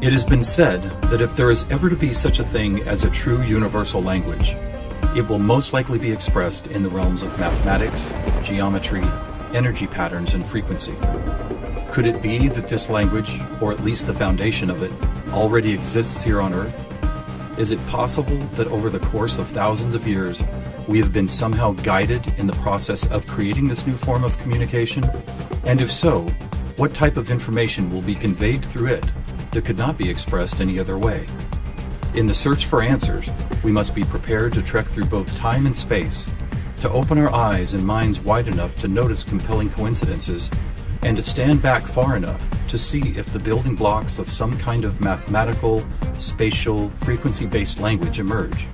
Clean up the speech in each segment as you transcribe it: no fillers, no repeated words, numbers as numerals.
It has been said that if there is ever to be such a thing as a true universal language, it will most likely be expressed in the realms of mathematics, geometry, energy patterns, and frequency. Could it be that this language, or at least the foundation of it, already exists here on Earth? Is it possible that over the course of thousands of years, we have been somehow guided in the process of creating this new form of communication? And if so, what type of information will be conveyed through it that could not be expressed any other way? In the search for answers, we must be prepared to trek through both time and space, to open our eyes and minds wide enough to notice compelling coincidences, and to stand back far enough to see if the building blocks of some kind of mathematical, spatial, frequency-based language emerge.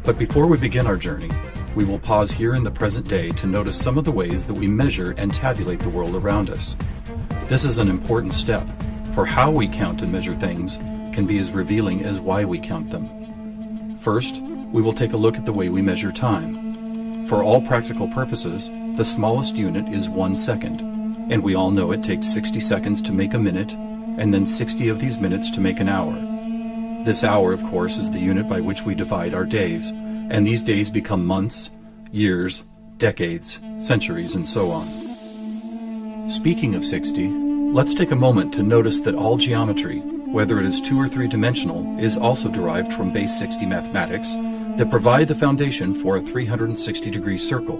But before we begin our journey, we will pause here in the present day to notice some of the ways that we measure and tabulate the world around us. This is an important step, for how we count and measure things can be as revealing as why we count them. First, we will take a look at the way we measure time. For all practical purposes, the smallest unit is 1 second, and we all know it takes 60 seconds to make a minute, and then 60 of these minutes to make an hour. This hour, of course, is the unit by which we divide our days, and these days become months, years, decades, centuries, and so on. Speaking of 60, let's take a moment to notice that all geometry, whether it is 2 or 3 dimensional, is also derived from base 60 mathematics that provide the foundation for a 360-degree circle,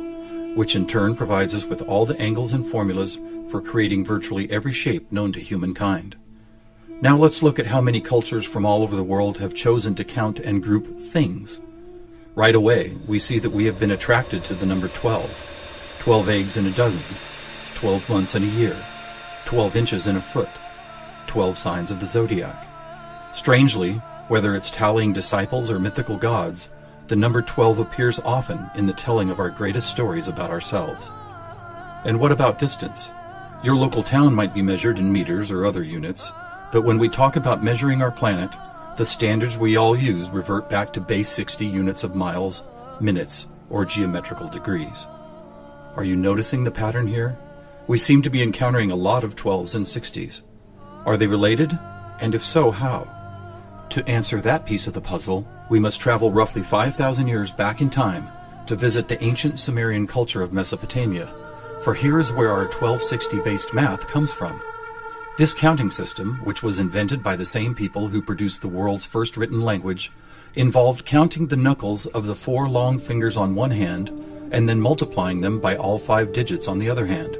which in turn provides us with all the angles and formulas for creating virtually every shape known to humankind. Now let's look at how many cultures from all over the world have chosen to count and group things. Right away, we see that we have been attracted to the number 12. 12 eggs in a dozen, 12 months in a year, 12 inches in a foot, 12 signs of the zodiac. Strangely, whether it's tallying disciples or mythical gods, the number 12 appears often in the telling of our greatest stories about ourselves. And what about distance? Your local town might be measured in meters or other units, but when we talk about measuring our planet, the standards we all use revert back to base 60 units of miles, minutes, or geometrical degrees. Are you noticing the pattern here? We seem to be encountering a lot of 12s and 60s. Are they related? And if so, how? To answer that piece of the puzzle, we must travel roughly 5,000 years back in time to visit the ancient Sumerian culture of Mesopotamia, for here is where our 1260-based math comes from. This counting system, which was invented by the same people who produced the world's first written language, involved counting the knuckles of the 4 long fingers on one hand and then multiplying them by all 5 digits on the other hand.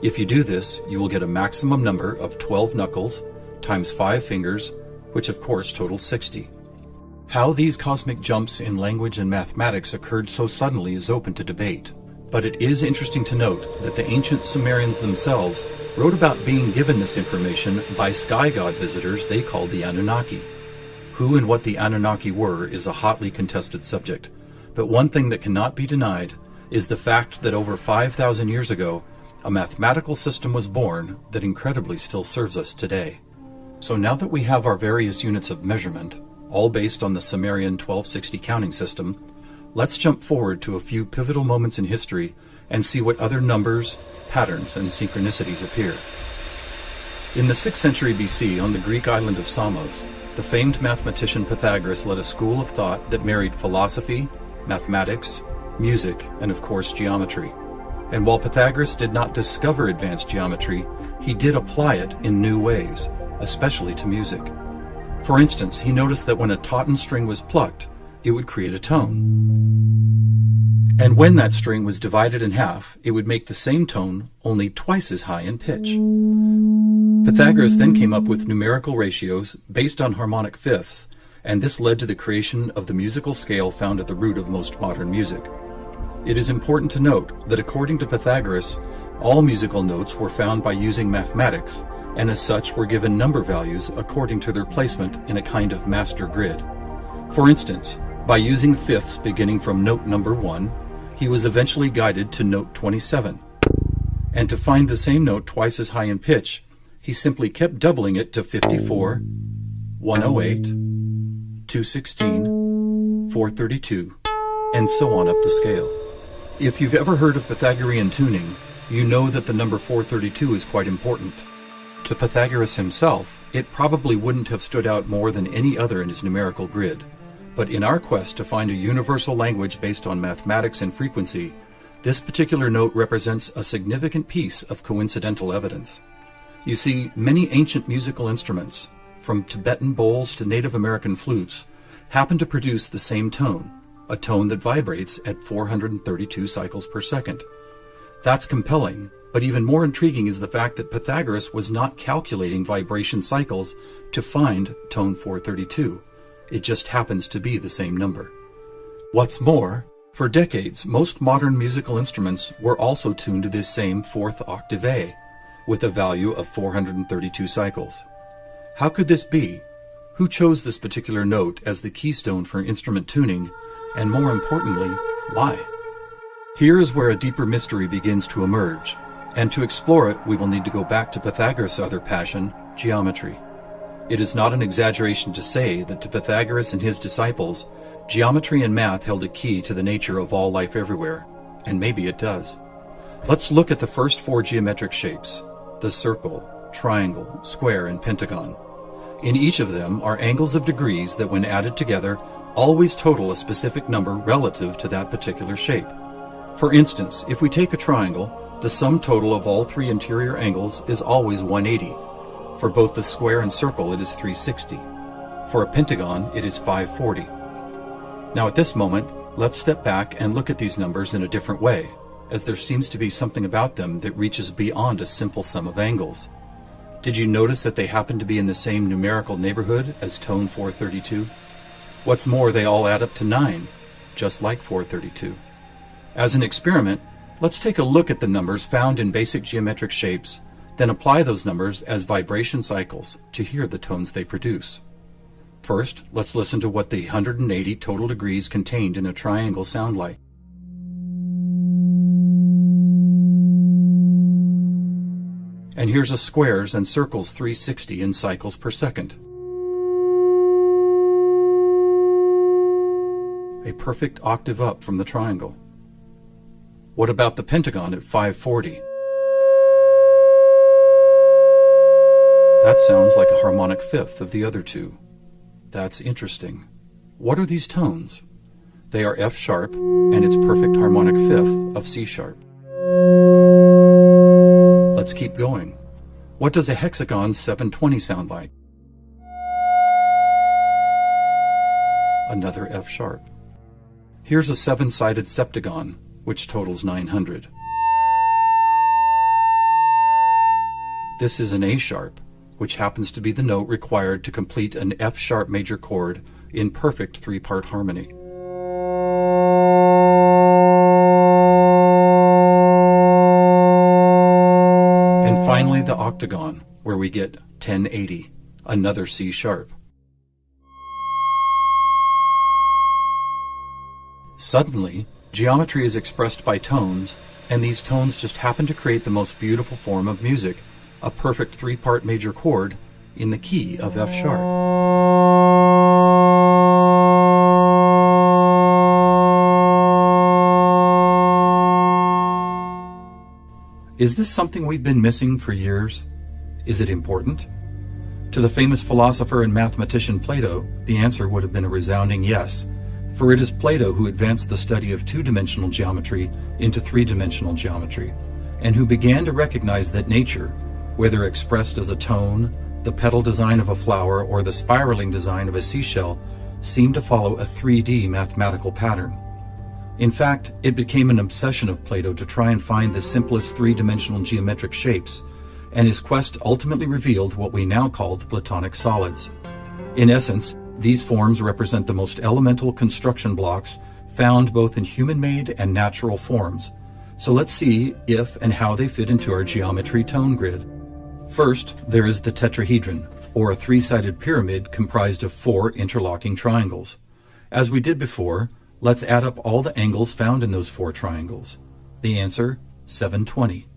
If you do this, you will get a maximum number of 12 knuckles times 5 fingers, which of course totals 60. How these cosmic jumps in language and mathematics occurred so suddenly is open to debate. But it is interesting to note that the ancient Sumerians themselves wrote about being given this information by sky god visitors they called the Anunnaki. Who and what the Anunnaki were is a hotly contested subject, but one thing that cannot be denied is the fact that over 5,000 years ago, a mathematical system was born that incredibly still serves us today. So now that we have our various units of measurement, all based on the Sumerian 1260 counting system, let's jump forward to a few pivotal moments in history and see what other numbers, patterns, and synchronicities appear. In the 6th century BC, on the Greek island of Samos, the famed mathematician Pythagoras led a school of thought that married philosophy, mathematics, music, and of course geometry. And while Pythagoras did not discover advanced geometry, he did apply it in new ways, especially to music. For instance, he noticed that when a tauten string was plucked, it would create a tone. And when that string was divided in half, it would make the same tone only twice as high in pitch. Pythagoras then came up with numerical ratios based on harmonic fifths, and this led to the creation of the musical scale found at the root of most modern music. It is important to note that according to Pythagoras, all musical notes were found by using mathematics, and as such were given number values according to their placement in a kind of master grid. For instance, by using fifths beginning from note number 1, he was eventually guided to note 27. And to find the same note twice as high in pitch, he simply kept doubling it to 54, 108, 216, 432, and so on up the scale. If you've ever heard of Pythagorean tuning, you know that the number 432 is quite important. To Pythagoras himself, it probably wouldn't have stood out more than any other in his numerical grid. But in our quest to find a universal language based on mathematics and frequency, this particular note represents a significant piece of coincidental evidence. You see, many ancient musical instruments, from Tibetan bowls to Native American flutes, happen to produce the same tone, a tone that vibrates at 432 cycles per second. That's compelling, but even more intriguing is the fact that Pythagoras was not calculating vibration cycles to find tone 432. It just happens to be the same number. What's more, for decades, most modern musical instruments were also tuned to this same fourth octave A, with a value of 432 cycles. How could this be? Who chose this particular note as the keystone for instrument tuning, and more importantly, why? Here is where a deeper mystery begins to emerge, and to explore it, we will need to go back to Pythagoras' other passion, geometry. It is not an exaggeration to say that to Pythagoras and his disciples, geometry and math held a key to the nature of all life everywhere, and maybe it does. Let's look at the first four geometric shapes, the circle, triangle, square, and pentagon. In each of them are angles of degrees that, when added together, always total a specific number relative to that particular shape. For instance, if we take a triangle, the sum total of all three interior angles is always 180. For both the square and circle, it is 360. For a pentagon, it is 540. Now at this moment, let's step back and look at these numbers in a different way, as there seems to be something about them that reaches beyond a simple sum of angles. Did you notice that they happen to be in the same numerical neighborhood as tone 432? What's more, they all add up to 9, just like 432. As an experiment, let's take a look at the numbers found in basic geometric shapes, then apply those numbers as vibration cycles to hear the tones they produce. First, let's listen to what the 180 total degrees contained in a triangle sound like. And here's a squares and circles 360 in cycles per second. A perfect octave up from the triangle. What about the pentagon at 540? That sounds like a harmonic fifth of the other two. That's interesting. What are these tones? They are F sharp and its perfect harmonic fifth of C sharp. Let's keep going. What does a hexagon 720 sound like? Another F sharp. Here's a seven-sided septagon, which totals 900. This is an A sharp, which happens to be the note required to complete an F sharp major chord in perfect three-part harmony. And finally the octagon, where we get 1080, another C sharp. Suddenly, geometry is expressed by tones, and these tones just happen to create the most beautiful form of music, a perfect three-part major chord in the key of F sharp. Is this something we've been missing for years? Is it important? To the famous philosopher and mathematician Plato, the answer would have been a resounding yes, for it is Plato who advanced the study of two-dimensional geometry into three-dimensional geometry, and who began to recognize that nature, whether expressed as a tone, the petal design of a flower, or the spiraling design of a seashell, seemed to follow a 3D mathematical pattern. In fact, it became an obsession of Plato to try and find the simplest three-dimensional geometric shapes, and his quest ultimately revealed what we now call the Platonic solids. In essence, these forms represent the most elemental construction blocks found both in human-made and natural forms. So let's see if and how they fit into our geometry tone grid. First, there is the tetrahedron, or a three-sided pyramid comprised of four interlocking triangles. As we did before, let's add up all the angles found in those four triangles. The answer, 720,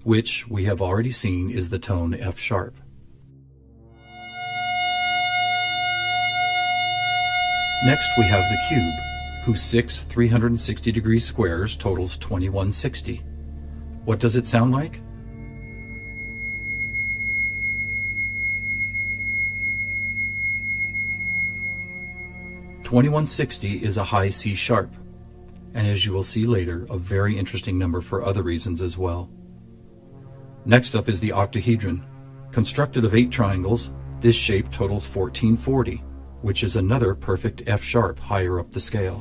which we have already seen is the tone F sharp. Next, we have the cube, whose six 360-degree squares totals 2160. What does it sound like? 2160 is a high C sharp, and as you will see later, a very interesting number for other reasons as well. Next up is the octahedron. Constructed of 8 triangles, this shape totals 1440, which is another perfect F sharp higher up the scale.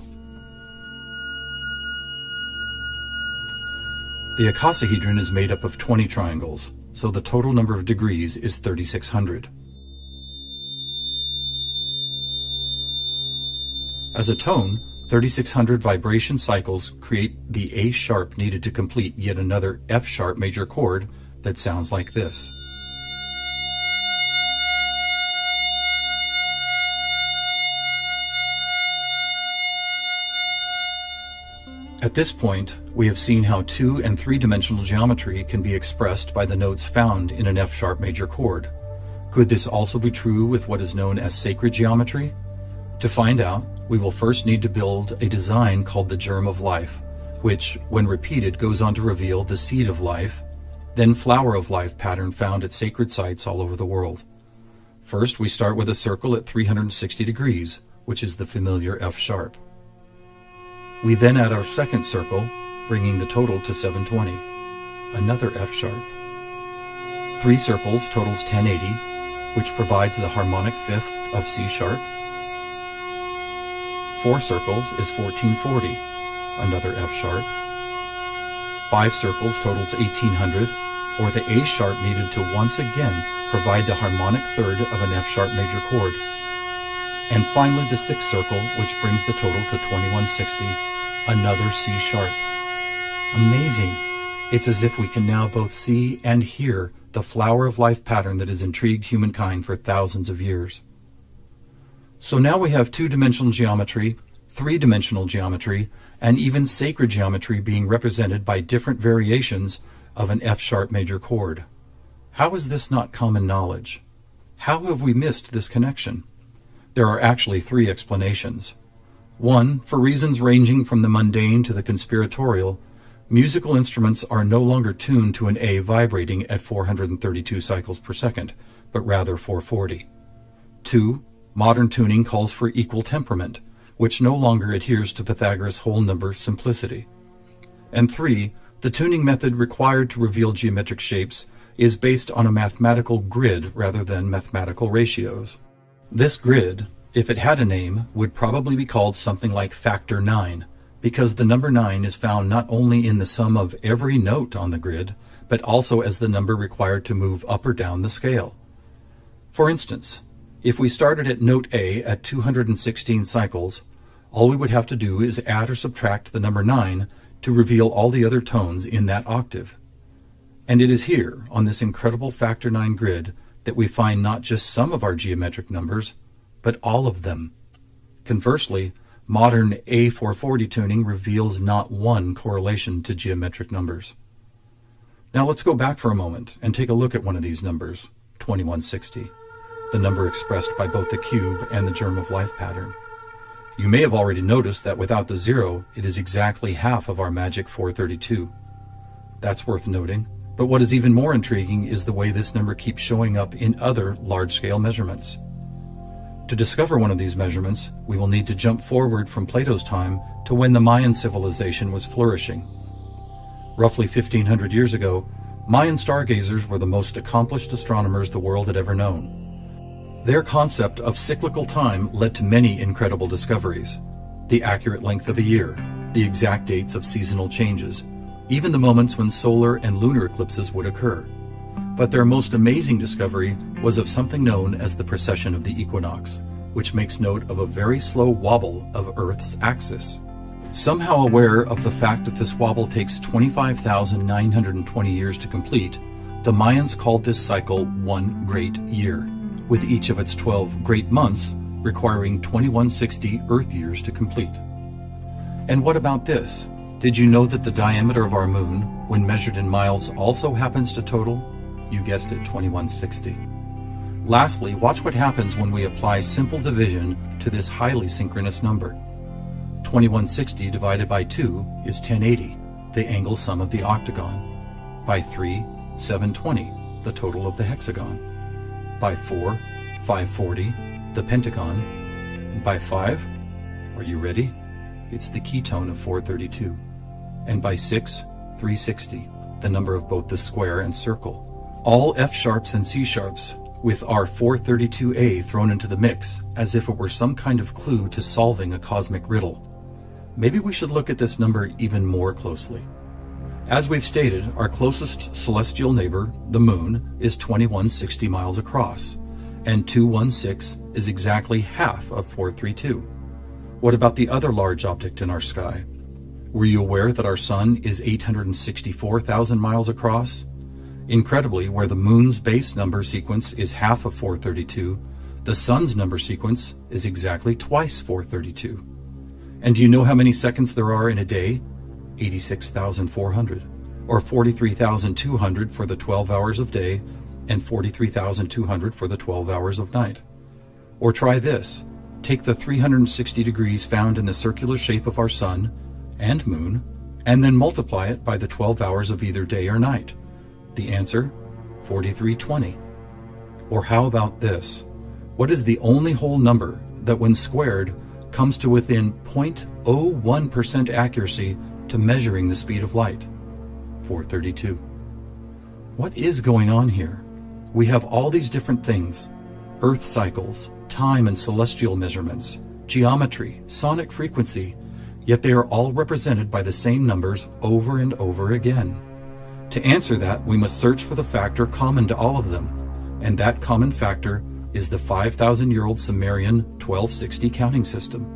The icosahedron is made up of 20 triangles, so the total number of degrees is 3600. As a tone, 3600 vibration cycles create the A sharp needed to complete yet another F sharp major chord that sounds like this. At this point, we have seen how 2- and 3-dimensional geometry can be expressed by the notes found in an F sharp major chord. Could this also be true with what is known as sacred geometry? To find out, we will first need to build a design called the germ of life, which, when repeated, goes on to reveal the seed of life, then flower of life pattern found at sacred sites all over the world. First, we start with a circle at 360 degrees, which is the familiar F sharp. We then add our second circle, bringing the total to 720, another F sharp. 3 circles totals 1080, which provides the harmonic fifth of C sharp. 4 circles is 1440, another F sharp. 5 circles totals 1800, or the A sharp needed to once again provide the harmonic third of an F sharp major chord. And finally the 6th circle, which brings the total to 2160, another C sharp. Amazing! It's as if we can now both see and hear the flower of life pattern that has intrigued humankind for thousands of years. So now we have 2-dimensional geometry, 3-dimensional geometry, and even sacred geometry being represented by different variations of an F sharp major chord. How is this not common knowledge? How have we missed this connection? There are actually 3 explanations. 1, for reasons ranging from the mundane to the conspiratorial, musical instruments are no longer tuned to an A vibrating at 432 cycles per second, but rather 440. 2, modern tuning calls for equal temperament, which no longer adheres to Pythagoras' whole number simplicity. And 3, the tuning method required to reveal geometric shapes is based on a mathematical grid rather than mathematical ratios. This grid, if it had a name, would probably be called something like factor 9, because the number 9 is found not only in the sum of every note on the grid, but also as the number required to move up or down the scale. For instance, if we started at note A at 216 cycles, all we would have to do is add or subtract the number 9 to reveal all the other tones in that octave. And it is here, on this incredible factor 9 grid, that we find not just some of our geometric numbers, but all of them. Conversely, modern A440 tuning reveals not one correlation to geometric numbers. Now let's go back for a moment and take a look at one of these numbers, 2160, the number expressed by both the cube and the germ of life pattern. You may have already noticed that without the 0, it is exactly half of our magic 432. That's worth noting. But what is even more intriguing is the way this number keeps showing up in other large-scale measurements. To discover one of these measurements, we will need to jump forward from Plato's time to when the Mayan civilization was flourishing. Roughly 1500 years ago, Mayan stargazers were the most accomplished astronomers the world had ever known. Their concept of cyclical time led to many incredible discoveries: the accurate length of a year, the exact dates of seasonal changes, even the moments when solar and lunar eclipses would occur. But their most amazing discovery was of something known as the precession of the equinox, which makes note of a very slow wobble of Earth's axis. Somehow aware of the fact that this wobble takes 25,920 years to complete, the Mayans called this cycle one great year, with each of its 12 great months requiring 2160 Earth years to complete. And what about this? Did you know that the diameter of our moon, when measured in miles, also happens to total, you guessed it, 2160? Lastly, watch what happens when we apply simple division to this highly synchronous number. 2160 divided by 2 is 1080, the angle sum of the octagon. By 3, 720, the total of the hexagon. By 4, 540, the pentagon. By 5, Are you ready? It's the ketone of 432. And by 6, 360, the number of both the square and circle. All F sharps and C sharps, with our 432A thrown into the mix, as if it were some kind of clue to solving a cosmic riddle. Maybe we should look at this number even more closely. As we've stated, our closest celestial neighbor, the Moon, is 2160 miles across, and 216 is exactly half of 432. What about the other large object in our sky? Were you aware that our Sun is 864,000 miles across? Incredibly, where the Moon's base number sequence is half of 432, the Sun's number sequence is exactly twice 432. And do you know how many seconds there are in a day? 86,400, or 43,200 for the 12 hours of day, and 43,200 for the 12 hours of night. Or try this. Take the 360 degrees found in the circular shape of our Sun and Moon, and then multiply it by the 12 hours of either day or night. The answer, 4320. Or how about this? What is the only whole number that when squared comes to within 0.01% accuracy to measuring the speed of light? 432. What is going on here? We have all these different things: Earth cycles, time and celestial measurements, geometry, sonic frequency, yet they are all represented by the same numbers over and over again. To answer that, we must search for the factor common to all of them, and that common factor is the 5,000-year-old Sumerian 1260 counting system.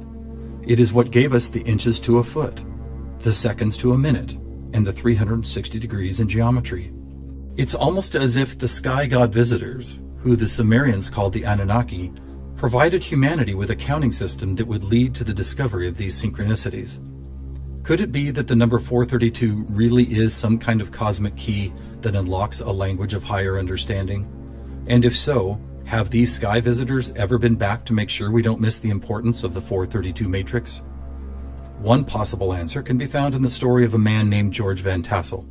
It is what gave us the inches to a foot, the seconds to a minute, and the 360 degrees in geometry. It's almost as if the sky god visitors, who the Sumerians called the Anunnaki, provided humanity with a counting system that would lead to the discovery of these synchronicities. Could it be that the number 432 really is some kind of cosmic key that unlocks a language of higher understanding? And if so, have these sky visitors ever been back to make sure we don't miss the importance of the 432 matrix? One possible answer can be found in the story of a man named George Van Tassel,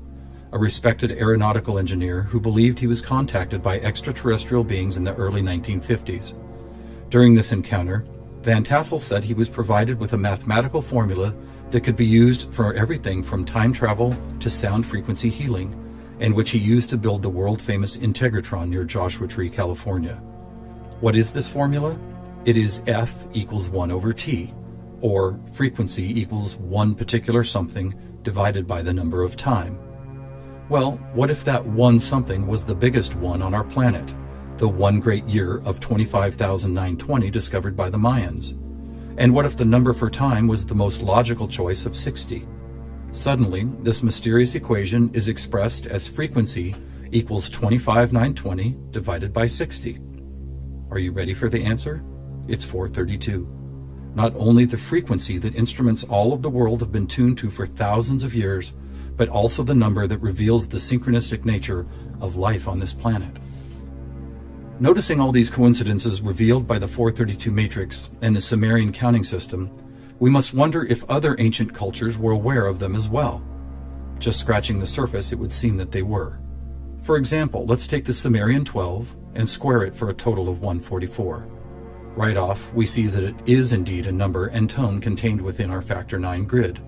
a respected aeronautical engineer who believed he was contacted by extraterrestrial beings in the early 1950s. During this encounter, Van Tassel said he was provided with a mathematical formula that could be used for everything from time travel to sound frequency healing, and which he used to build the world-famous Integratron near Joshua Tree, California. What is this formula? It is F equals 1 over T, or frequency equals one particular something divided by the number of time. Well, what if that one something was the biggest one on our planet, the one great year of 25,920 discovered by the Mayans? And what if the number for time was the most logical choice of 60? Suddenly, this mysterious equation is expressed as frequency equals 25,920 divided by 60. Are you ready for the answer? It's 432. Not only the frequency that instruments all of the world have been tuned to for thousands of years, but also the number that reveals the synchronistic nature of life on this planet. Noticing all these coincidences revealed by the 432 matrix and the Sumerian counting system, we must wonder if other ancient cultures were aware of them as well. Just scratching the surface, it would seem that they were. For example, let's take the Sumerian 12 and square it for a total of 144. Right off, we see that it is indeed a number and tone contained within our factor 9 grid.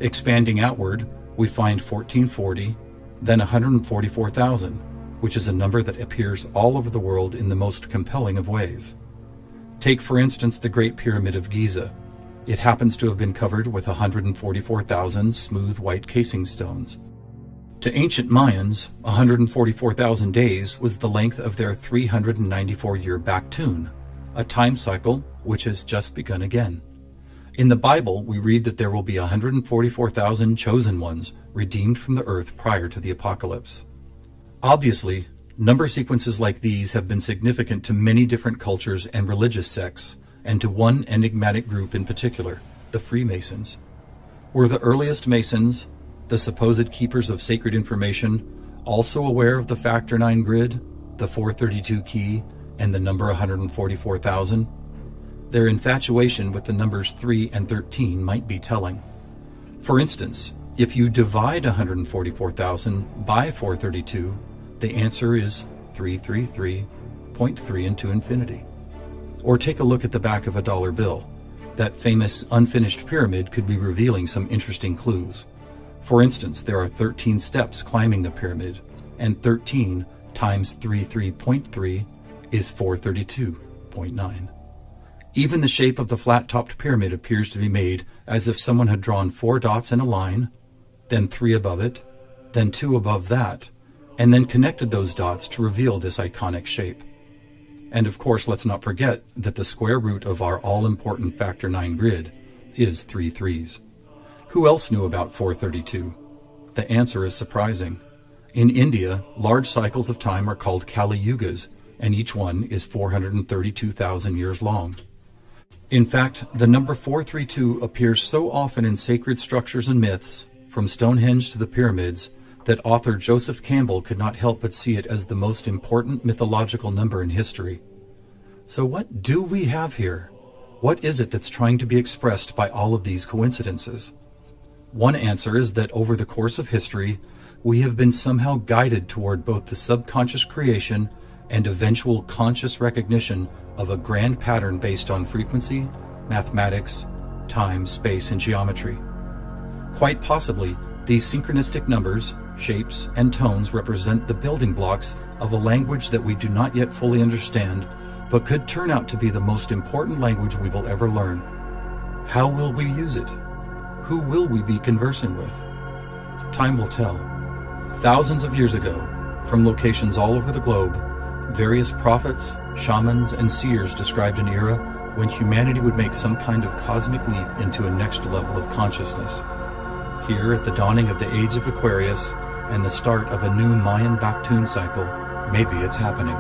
Expanding outward, we find 1440, then 144,000, which is a number that appears all over the world in the most compelling of ways. Take, for instance, the Great Pyramid of Giza. It happens to have been covered with 144,000 smooth white casing stones. To ancient Mayans, 144,000 days was the length of their 394-year back tune, a time cycle which has just begun again. In the Bible, we read that there will be 144,000 chosen ones redeemed from the earth prior to the apocalypse. Obviously, number sequences like these have been significant to many different cultures and religious sects, and to one enigmatic group in particular, the Freemasons. Were the earliest Masons, the supposed keepers of sacred information, also aware of the factor 9 grid, the 432 key, and the number 144,000? Their infatuation with the numbers 3 and 13 might be telling. For instance, if you divide 144,000 by 432, the answer is 333.3 into infinity. Or take a look at the back of a dollar bill. That famous unfinished pyramid could be revealing some interesting clues. For instance, there are 13 steps climbing the pyramid, and 13 times 33.3 is 432.9. Even the shape of the flat-topped pyramid appears to be made as if someone had drawn 4 dots in a line, then 3 above it, then 2 above that, and then connected those dots to reveal this iconic shape. And of course, let's not forget that the square root of our all-important factor 9 grid is 3 threes. Who else knew about 432? The answer is surprising. In India, large cycles of time are called Kali Yugas, and each one is 432,000 years long. In fact, the number 432 appears so often in sacred structures and myths, from Stonehenge to the pyramids, that author Joseph Campbell could not help but see it as the most important mythological number in history. So what do we have here? What is it that's trying to be expressed by all of these coincidences? One answer is that over the course of history, we have been somehow guided toward both the subconscious creation and eventual conscious recognition of a grand pattern based on frequency, mathematics, time, space, and geometry. Quite possibly, these synchronistic numbers, shapes, and tones represent the building blocks of a language that we do not yet fully understand, but could turn out to be the most important language we will ever learn. How will we use it? Who will we be conversing with? Time will tell. Thousands of years ago, from locations all over the globe, various prophets, shamans, and seers described an era when humanity would make some kind of cosmic leap into a next level of consciousness. Here, at the dawning of the age of Aquarius and the start of a new Mayan Baktun cycle, maybe it's happening.